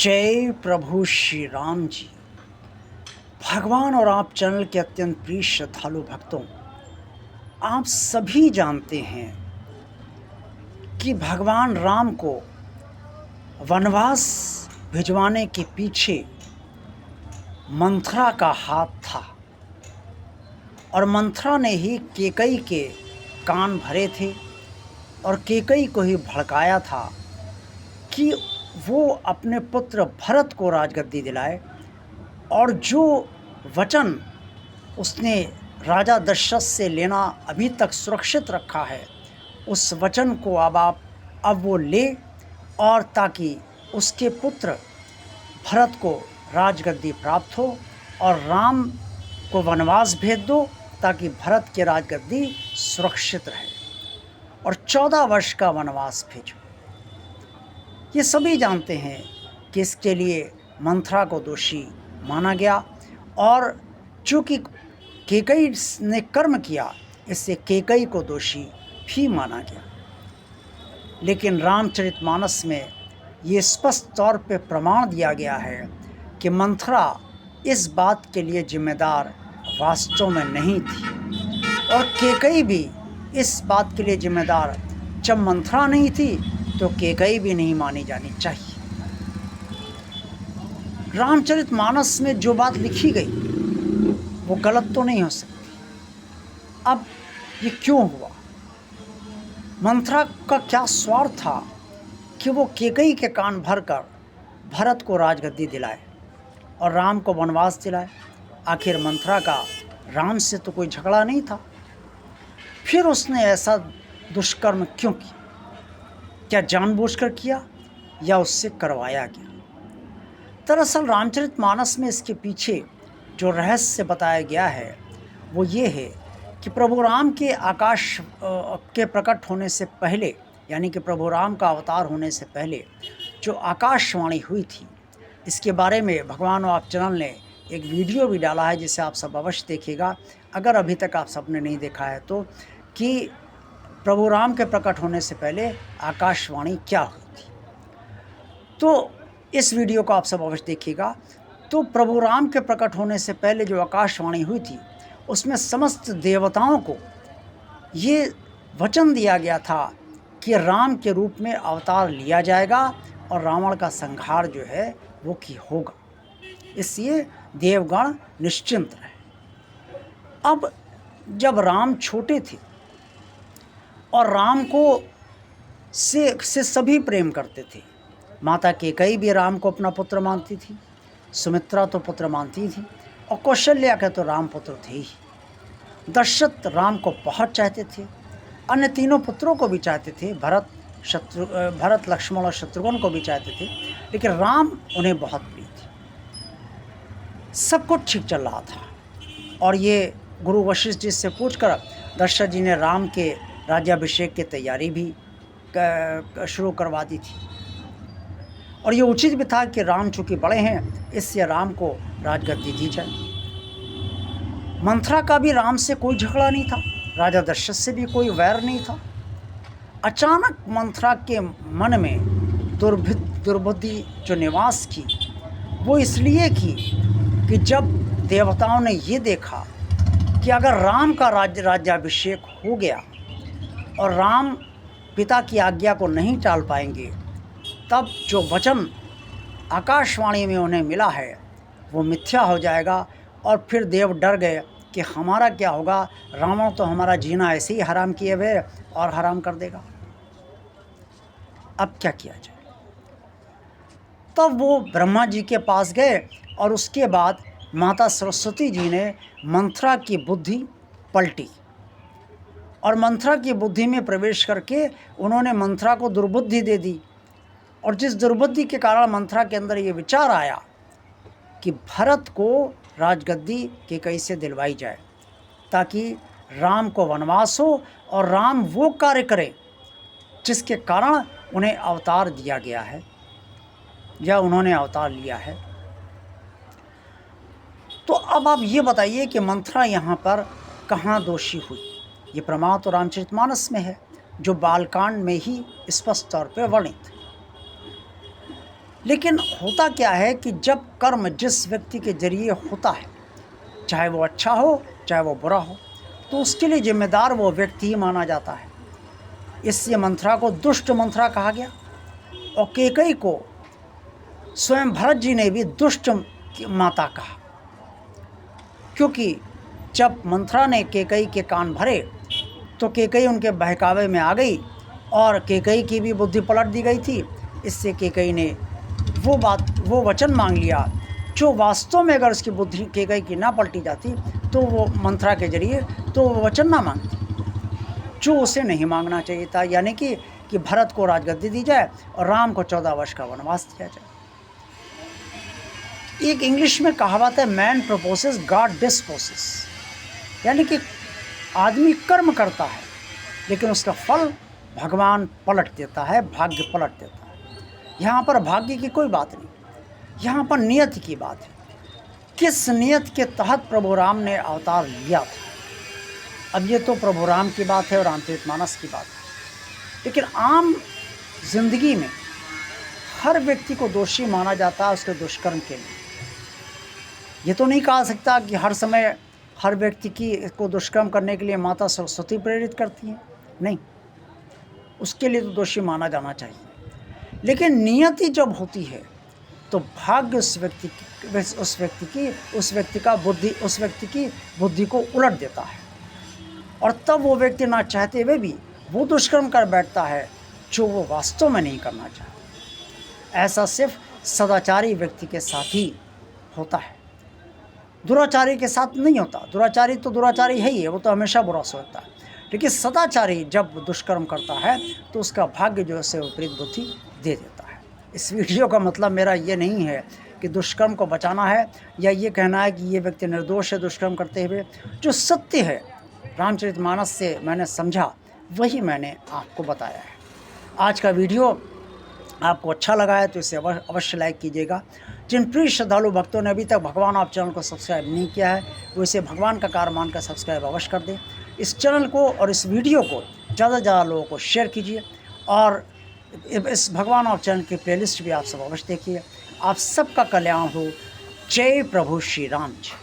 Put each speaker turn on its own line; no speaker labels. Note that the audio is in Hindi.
जय प्रभु श्री राम जी। भगवान और आप चैनल के अत्यंत प्रिय श्रद्धालु भक्तों, आप सभी जानते हैं कि भगवान राम को वनवास भिजवाने के पीछे मंथरा का हाथ था और मंथरा ने ही कैकेयी के कान भरे थे और कैकेयी को ही भड़काया था कि वो अपने पुत्र भरत को राजगद्दी दिलाए। और जो वचन उसने राजा दशरथ से लेना अभी तक सुरक्षित रखा है, उस वचन को अब वो ले, और ताकि उसके पुत्र भरत को राजगद्दी प्राप्त हो और राम को वनवास भेज दो ताकि भरत की राजगद्दी सुरक्षित रहे और 14 वर्ष का वनवास भेजो। ये सभी जानते हैं कि इसके लिए मंथरा को दोषी माना गया और चूँकि कैकेयी ने कर्म किया, इससे कैकेयी को दोषी भी माना गया। लेकिन रामचरितमानस में ये स्पष्ट तौर पे प्रमाण दिया गया है कि मंथरा इस बात के लिए जिम्मेदार वास्तव में नहीं थी और कैकेयी भी इस बात के लिए जिम्मेदार, जब मंथरा नहीं थी तो कैकेयी भी नहीं मानी जानी चाहिए। रामचरितमानस में जो बात लिखी गई वो गलत तो नहीं हो सकती। अब ये क्यों हुआ? मंथरा का क्या स्वार्थ था कि वो कैकेयी के कान भरकर भरत को राजगद्दी दिलाए और राम को वनवास दिलाए? आखिर मंथरा का राम से तो कोई झगड़ा नहीं था, फिर उसने ऐसा दुष्कर्म क्यों किया? क्या जानबूझकर किया या उससे करवाया गया? दरअसल रामचरितमानस में इसके पीछे जो रहस्य बताया गया है वो ये है कि प्रभु राम के आकाश के प्रकट होने से पहले, यानी कि प्रभु राम का अवतार होने से पहले जो आकाशवाणी हुई थी, इसके बारे में भगवान आप चैनल ने एक वीडियो भी डाला है जिसे आप सब अवश्य देखिएगा, अगर अभी तक आप सबने नहीं देखा है तो, कि प्रभु राम के प्रकट होने से पहले आकाशवाणी क्या हुई थी। तो इस वीडियो को आप सब अवश्य देखिएगा। तो प्रभु राम के प्रकट होने से पहले जो आकाशवाणी हुई थी, उसमें समस्त देवताओं को ये वचन दिया गया था कि राम के रूप में अवतार लिया जाएगा और रावण का संहार जो है वो की होगा, इसलिए देवगण निश्चिंत रहे। अब जब राम छोटे थे और राम को से सभी प्रेम करते थे, माता कैकेयी भी राम को अपना पुत्र मानती थी, सुमित्रा तो पुत्र मानती थी और कौशल्या के तो राम पुत्र थे ही। दशरथ राम को बहुत चाहते थे, अन्य तीनों पुत्रों को भी चाहते थे, भरत लक्ष्मण और शत्रुघ्न को भी चाहते थे, लेकिन राम उन्हें बहुत प्रिय थे। सब कुछ ठीक चल रहा था और ये गुरु वशिष्ठ जी से पूछकर दशरथ जी ने राम के राज्याभिषेक की तैयारी भी शुरू करवा दी थी और ये उचित भी था कि राम चूँकि बड़े हैं, इससे राम को राजगद्दी दी जाए। मंथरा का भी राम से कोई झगड़ा नहीं था, राजा दशरथ से भी कोई वैर नहीं था। अचानक मंथरा के मन में दुर्बुद्धि जो निवास की, वो इसलिए की कि जब देवताओं ने ये देखा कि अगर राम का राज्याभिषेक हो गया और राम पिता की आज्ञा को नहीं टाल पाएंगे, तब जो वचन आकाशवाणी में उन्हें मिला है वो मिथ्या हो जाएगा और फिर देव डर गए कि हमारा क्या होगा, रावण तो हमारा जीना ऐसे ही हराम किए हुए और हराम कर देगा। अब क्या किया जाए? तब वो ब्रह्मा जी के पास गए और उसके बाद माता सरस्वती जी ने मंथरा की बुद्धि पलटी और मंथरा की बुद्धि में प्रवेश करके उन्होंने मंथरा को दुर्बुद्धि दे दी। और जिस दुर्बुद्धि के कारण मंथरा के अंदर ये विचार आया कि भरत को राजगद्दी कैकेयी से दिलवाई जाए ताकि राम को वनवास हो और राम वो कार्य करे जिसके कारण उन्हें अवतार दिया गया है या उन्होंने अवतार लिया है। तो अब आप ये बताइए कि मंथरा यहाँ पर कहाँ दोषी हुई? ये प्रमाण तो रामचरितमानस में है, जो बालकांड में ही स्पष्ट तौर पर वर्णित है। लेकिन होता क्या है कि जब कर्म जिस व्यक्ति के जरिए होता है, चाहे वो अच्छा हो चाहे वो बुरा हो, तो उसके लिए जिम्मेदार वो व्यक्ति ही माना जाता है। इसलिए मंथरा को दुष्ट मंथरा कहा गया और कैकेयी को स्वयं भरत जी ने भी दुष्ट माता कहा, क्योंकि जब मंथरा ने कैकेयी के कान भरे तो कैकेयी उनके बहकावे में आ गई और कैकेयी की भी बुद्धि पलट दी गई थी। इससे कैकेयी ने वो वचन मांग लिया जो वास्तव में अगर उसकी बुद्धि कैकेयी की ना पलटी जाती तो वो मंथरा के जरिए तो वो वचन ना मांगती, जो उसे नहीं मांगना चाहिए था, यानी कि भरत को राजगद्दी दी जाए और राम को 14 वर्ष का वनवास दिया जाए। एक इंग्लिश में कहावत है, मैन प्रपोसेस गॉड डिस्पोसेस, यानी कि आदमी कर्म करता है लेकिन उसका फल भगवान पलट देता है, भाग्य पलट देता है। यहाँ पर भाग्य की कोई बात नहीं, यहाँ पर नियति की बात है। किस नियत के तहत प्रभु राम ने अवतार लिया था, अब ये तो प्रभु राम की बात है और रामचरितमानस की बात है। लेकिन आम जिंदगी में हर व्यक्ति को दोषी माना जाता है उसके दुष्कर्म के लिए। ये तो नहीं कहा सकता कि हर समय हर व्यक्ति को दुष्कर्म करने के लिए माता सरस्वती प्रेरित करती हैं, नहीं, उसके लिए तो दोषी माना जाना चाहिए। लेकिन नियति जब होती है तो भाग्य उस व्यक्ति की बुद्धि को उलट देता है और तब वो व्यक्ति ना चाहते हुए भी वो दुष्कर्म कर बैठता है जो वो वास्तव में नहीं करना चाहता। ऐसा सिर्फ सदाचारी व्यक्ति के साथ ही होता है, दुराचारी के साथ नहीं होता। दुराचारी तो दुराचारी है ही है, वो तो हमेशा बुरा सोचता है। लेकिन सदाचारी जब दुष्कर्म करता है तो उसका भाग्य जो है विपरीत बुद्धि दे देता है। इस वीडियो का मतलब मेरा ये नहीं है कि दुष्कर्म को बचाना है या ये कहना है कि ये व्यक्ति निर्दोष है दुष्कर्म करते हुए। जो सत्य है रामचरितमानस से मैंने समझा वही मैंने आपको बताया है। आज का वीडियो आपको अच्छा लगा है तो इसे अवश्य लाइक कीजिएगा। जिन प्रिय श्रद्धालु भक्तों ने अभी तक भगवान आप चैनल को सब्सक्राइब नहीं किया है वो इसे भगवान का कार्य मानकर सब्सक्राइब अवश्य कर दें। इस चैनल को और इस वीडियो को ज़्यादा से ज़्यादा लोगों को शेयर कीजिए और इस भगवान आप चैनल की प्लेलिस्ट भी आप सब अवश्य देखिए। आप सबका कल्याण हो। जय प्रभु श्री राम जी।